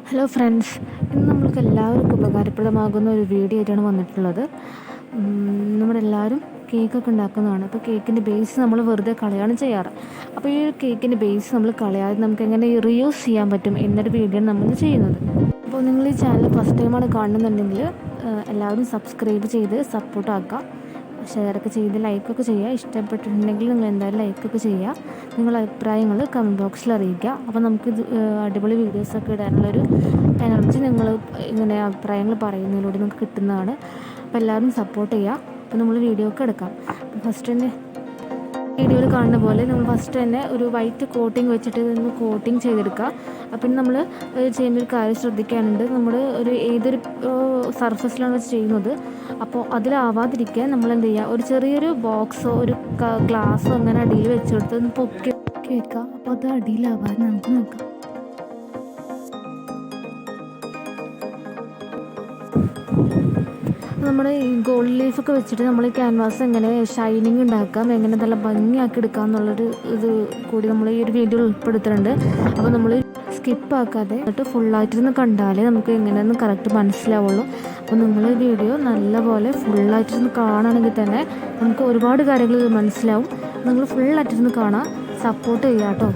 Hello friends, ഇന്ന് നമ്മൾക്ക് എല്ലാവർക്കും ഉപകാരപ്രദമാകുന്ന ഒരു വീഡിയോ ആയിട്ടാണ് വന്നിട്ടുള്ളത്. നമ്മളെല്ലാവരും കേക്കൊക്കെ ഉണ്ടാക്കുന്നതാണ്. അപ്പോൾ കേക്കിൻ്റെ ബേസ് നമ്മൾ വെറുതെ കളയാണ് ചെയ്യാറ്. അപ്പോൾ ഈ കേക്കിൻ്റെ ബേസ് നമ്മൾ കളയാതെ നമുക്ക് എങ്ങനെ റീയൂസ് ചെയ്യാൻ പറ്റും എന്നൊരു വീഡിയോ നമ്മൾ ചെയ്യുന്നത്. അപ്പോൾ നിങ്ങൾ ഈ ചാനൽ ഫസ്റ്റ് ടൈമാണ് കാണുന്നുണ്ടെങ്കിൽ എല്ലാവരും സബ്സ്ക്രൈബ് ചെയ്ത് സപ്പോർട്ടാക്കുക, ഷെയറൊക്കെ ചെയ്ത് ലൈക്കൊക്കെ ചെയ്യുക. ഇഷ്ടപ്പെട്ടിട്ടുണ്ടെങ്കിൽ നിങ്ങൾ എന്തായാലും ലൈക്കൊക്കെ ചെയ്യുക. നിങ്ങളുടെ അഭിപ്രായങ്ങൾ കമൻറ്റ് ബോക്സിൽ അറിയിക്കുക. അപ്പോൾ നമുക്കിത് അടിപൊളി വീഡിയോസൊക്കെ ഇടാനുള്ളൊരു എനർജി നിങ്ങൾ ഇങ്ങനെ അഭിപ്രായങ്ങൾ പറയുന്നതിലൂടെ നമുക്ക് കിട്ടുന്നതാണ്. അപ്പോൾ എല്ലാവരും സപ്പോർട്ട് ചെയ്യുക. അപ്പോൾ നമ്മൾ വീഡിയോ ഒക്കെ എടുക്കാം. ഫസ്റ്റ് തന്നെ വീഡിയോയിൽ കാണുന്ന പോലെ നമ്മൾ ഫസ്റ്റ് തന്നെ ഒരു വൈറ്റ് കോട്ടിങ് വെച്ചിട്ട് നിന്ന് കോട്ടിങ് ചെയ്തെടുക്കുക. അപ്പം നമ്മൾ ചെയ്യുന്ന ഒരു കാര്യം ശ്രദ്ധിക്കാനുണ്ട്. നമ്മൾ ഏതൊരു സർഫസിലാണ് വെച്ച് ചെയ്യുന്നത്, അപ്പോൾ അതിലാവാതിരിക്കാൻ നമ്മൾ എന്ത് ചെയ്യുക, ഒരു ചെറിയൊരു ബോക്സോ ഒരു ഗ്ലാസ്സോ അങ്ങനെ അടിയിൽ വെച്ചെടുത്ത് ഒന്ന് പൊക്കി വെക്കുക. അപ്പോൾ അത് അടിയിലാവാതെ നമുക്ക് നോക്കാം. നമ്മുടെ ഈ ഗോൾഡ് ലീഫൊക്കെ വെച്ചിട്ട് നമ്മൾ ഈ ക്യാൻവാസ് എങ്ങനെ ഷൈനിങ് ഉണ്ടാക്കാം, എങ്ങനെ നല്ല ഭംഗിയാക്കി എടുക്കാം എന്നുള്ളൊരു ഇത് കൂടി നമ്മൾ ഈ ഒരു വീഡിയോയിൽ ഉൾപ്പെടുത്തുന്നുണ്ട്. അപ്പോൾ നമ്മൾ സ്കിപ്പാക്കാതെ എന്നിട്ട് ഫുള്ളായിട്ടിരുന്ന് കണ്ടാലേ നമുക്ക് എങ്ങനെയെന്ന് കറക്റ്റ് മനസ്സിലാവുള്ളൂ. അപ്പോൾ നിങ്ങൾ വീഡിയോ നല്ലപോലെ ഫുള്ളായിട്ടിരുന്ന് കാണുകയാണെങ്കിൽ തന്നെ നമുക്ക് ഒരുപാട് കാര്യങ്ങൾ മനസ്സിലാവും. നിങ്ങൾ ഫുള്ളായിട്ടിരുന്ന് കാണാം, സപ്പോർട്ട് ചെയ്യുക കേട്ടോ.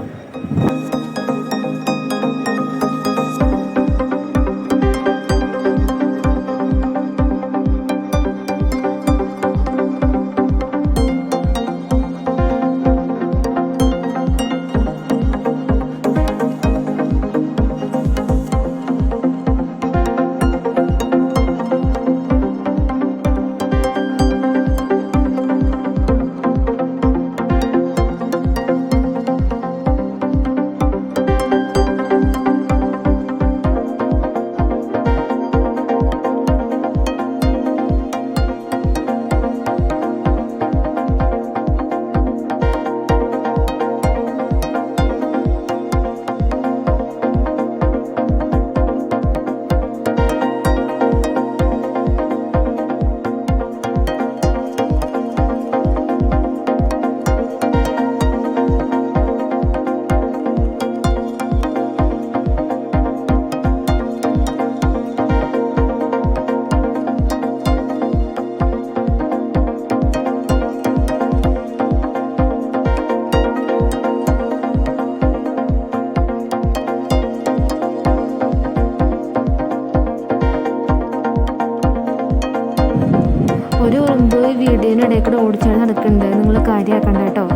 ഒരു ഉറുമ്പ് വീഡിയോയുടെ ഇടയിൽ കൂടെ ഓടിച്ചാണ് നടക്കുന്നുണ്ട്. നിങ്ങൾ കാര്യമാക്കണ്ട കേട്ടോ.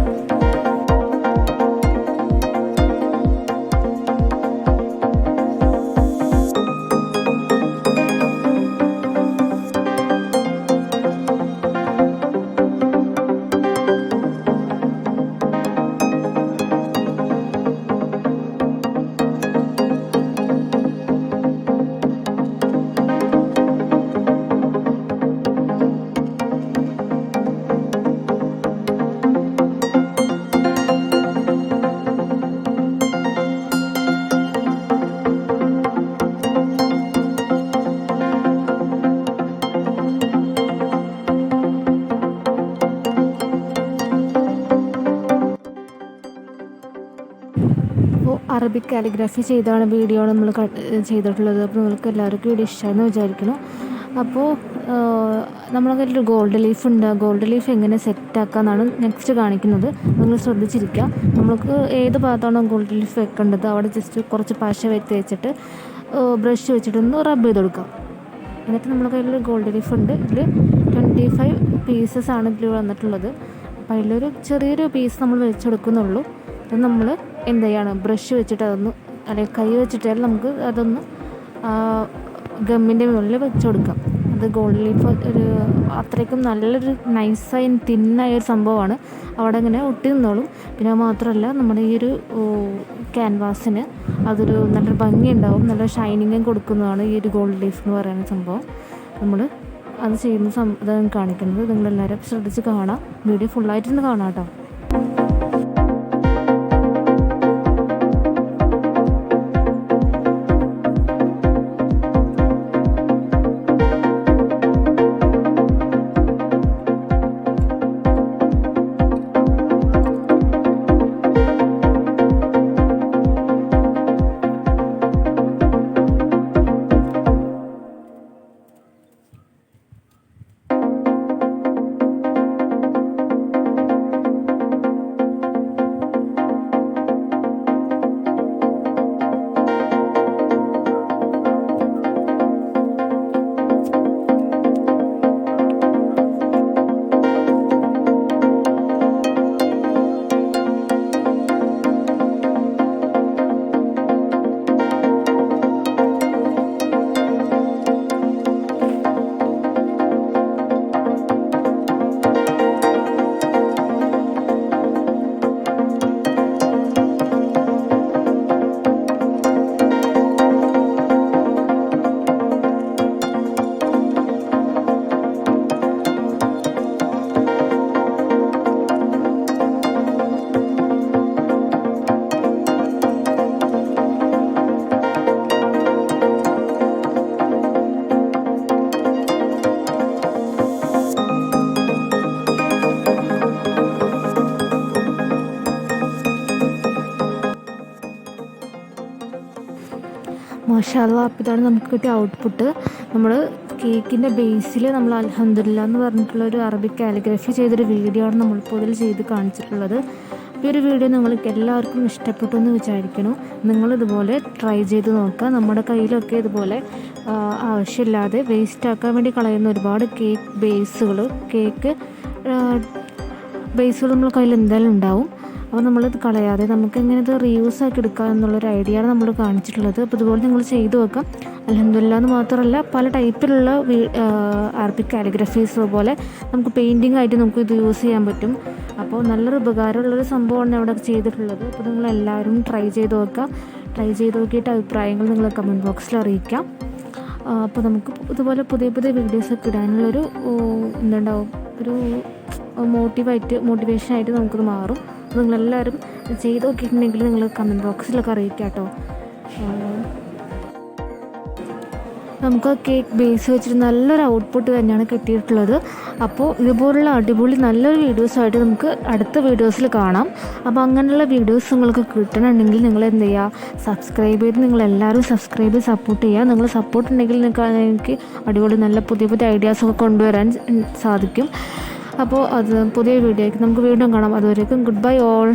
അപ്പോൾ അറബിക് കാലിഗ്രാഫി ചെയ്താണ് വീഡിയോ നമ്മൾ ചെയ്തിട്ടുള്ളത്. അപ്പോൾ നിങ്ങൾക്ക് എല്ലാവർക്കും വീഡിയോ ഇഷ്ടമാണെന്ന് വിചാരിക്കണം. അപ്പോൾ നമ്മളെ കയ്യിൽ ഒരു ഗോൾഡ് ലീഫ് ഉണ്ട്. ഗോൾഡ് ലീഫ് എങ്ങനെ സെറ്റാക്കാമെന്നാണ് നെക്സ്റ്റ് കാണിക്കുന്നത്. നിങ്ങൾ ശ്രദ്ധിച്ചിരിക്കുക. നമുക്ക് ഏത് ഭാഗത്താണോ ഗോൾഡ് ലീഫ് വെക്കേണ്ടത് അവിടെ ജസ്റ്റ് കുറച്ച് പശ വെച്ചിട്ട് ബ്രഷ് വെച്ചിട്ടൊന്ന് റബ്ബ് ചെയ്ത് കൊടുക്കാം. എന്നിട്ട് നമ്മുടെ കയ്യിലൊരു ഗോൾഡ് ലീഫ് ഉണ്ട്. ഇതിൽ 25 പീസസ് ആണ് ഇതിൽ വന്നിട്ടുള്ളത്. അപ്പോൾ അതിലൊരു ചെറിയൊരു പീസ് നമ്മൾ വെച്ചെടുക്കുന്നുള്ളൂ. അത് നമ്മൾ എന്ത് ചെയ്യാണ്, ബ്രഷ് വെച്ചിട്ട് അതൊന്ന് അല്ലെങ്കിൽ കൈ വെച്ചിട്ടായാലും നമുക്ക് അതൊന്ന് ഗമ്മിൻ്റെ മുകളിൽ വെച്ച് കൊടുക്കാം. അത് ഗോൾഡ് ലീഫ് ഒരു അത്രയ്ക്കും നല്ലൊരു നൈസായി തിന്നായൊരു സംഭവമാണ്. അവിടെ ഇങ്ങനെ ഒട്ടി നിന്നോളും. പിന്നെ മാത്രമല്ല നമ്മുടെ ഈ ഒരു ക്യാൻവാസിന് അതൊരു നല്ലൊരു ഭംഗി ഉണ്ടാവും, നല്ല ഷൈനിങ്ങും കൊടുക്കുന്നതാണ് ഈ ഒരു ഗോൾഡ് ലീഫ് എന്ന് പറയുന്ന സംഭവം. നമ്മൾ അത് ചെയ്യുന്ന ഇതാണ് കാണിക്കുന്നത്. നിങ്ങളെല്ലാവരും ശ്രദ്ധിച്ച് കാണാം, വീഡിയോ ഫുള്ളായിട്ടൊന്ന് കാണാം കേട്ടോ. മാഷാഅല്ലാഹ്. അപ്പോൾ ഇതാണ് നമുക്ക് കിട്ടിയ ഔട്ട്പുട്ട്. നമ്മൾ കേക്കിൻ്റെ ബേസിൽ നമ്മൾ അൽഹംദുലില്ലാ എന്ന് പറഞ്ഞിട്ടുള്ള ഒരു അറബിക് കാലിഗ്രഫി ചെയ്തൊരു വീഡിയോ ആണ് നമ്മളിപ്പോൾ ഇതിൽ ചെയ്ത് കാണിച്ചിട്ടുള്ളത്. ഈ ഒരു വീഡിയോ നിങ്ങൾക്ക് എല്ലാവർക്കും ഇഷ്ടപ്പെട്ടു എന്ന് വിചാരിക്കണം. നിങ്ങളിതുപോലെ ട്രൈ ചെയ്ത് നോക്കുക. നമ്മുടെ കയ്യിലൊക്കെ ഇതുപോലെ ആവശ്യമില്ലാതെ വേസ്റ്റാക്കാൻ വേണ്ടി കളയുന്ന ഒരുപാട് കേക്ക് ബേസുകൾ നമ്മുടെ കയ്യിൽ എന്തായാലും ഉണ്ടാവും. അപ്പോൾ നമ്മളിത് കളയാതെ നമുക്ക് എങ്ങനെ ഇത് റീയൂസ് ആക്കി എടുക്കാം എന്നുള്ളൊരു ഐഡിയ ആണ് നമ്മൾ കാണിച്ചിട്ടുള്ളത്. അപ്പോൾ ഇതുപോലെ നിങ്ങൾ ചെയ്തു വെക്കാം. അൽഹംദുലില്ലാ എന്ന് മാത്രമല്ല, പല ടൈപ്പിലുള്ള അറബിക് കാലിഗ്രഫീസ് പോലെ നമുക്ക് പെയിൻറ്റിംഗ് ആയിട്ട് നമുക്ക് ഇത് യൂസ് ചെയ്യാൻ പറ്റും. അപ്പോൾ നല്ലൊരു ഉപകാരമുള്ളൊരു സംഭവമാണ് അവിടെ ചെയ്തിട്ടുള്ളത്. അപ്പോൾ നിങ്ങളെല്ലാവരും ട്രൈ ചെയ്ത് നോക്കുക. ട്രൈ ചെയ്ത് നോക്കിയിട്ട് അഭിപ്രായങ്ങൾ നിങ്ങൾ കമൻറ്റ് ബോക്സിൽ അറിയിക്കാം. അപ്പോൾ നമുക്ക് ഇതുപോലെ പുതിയ വീഡിയോസൊക്കെ ഇടാനുള്ളൊരു ഒരു മോട്ടിവേഷനായിട്ട് നമുക്കത് മാറും. നിങ്ങളെല്ലാവരും ചെയ്ത് നോക്കിയിട്ടുണ്ടെങ്കിൽ നിങ്ങൾ കമൻറ്റ് ബോക്സിലൊക്കെ അറിയിക്കാം കേട്ടോ. നമുക്ക് കേക്ക് ബേസ് വെച്ചിട്ട് നല്ലൊരു ഔട്ട്പുട്ട് തന്നെയാണ് കിട്ടിയിട്ടുള്ളത്. അപ്പോൾ ഇതുപോലുള്ള അടിപൊളി നല്ലൊരു വീഡിയോസായിട്ട് നമുക്ക് അടുത്ത വീഡിയോസിൽ കാണാം. അപ്പോൾ അങ്ങനെയുള്ള വീഡിയോസ് നിങ്ങൾക്ക് കിട്ടണമെങ്കിൽ നിങ്ങൾ എന്ത് ചെയ്യുക, സബ്സ്ക്രൈബ് ചെയ്ത് നിങ്ങളെല്ലാവരും സബ്സ്ക്രൈബ് ചെയ്ത് സപ്പോർട്ട് ചെയ്യുക. നിങ്ങൾ സപ്പോർട്ട് ഉണ്ടെങ്കിൽ എനിക്ക് അടിപൊളി നല്ല പുതിയ ഐഡിയാസൊക്കെ കൊണ്ടുവരാൻ സാധിക്കും. അപ്പോൾ അത് പുതിയ വീഡിയോയ്ക്ക് നമുക്ക് വീണ്ടും കാണാം. അതുവരേക്കും ഗുഡ് ബൈ ഓൾ.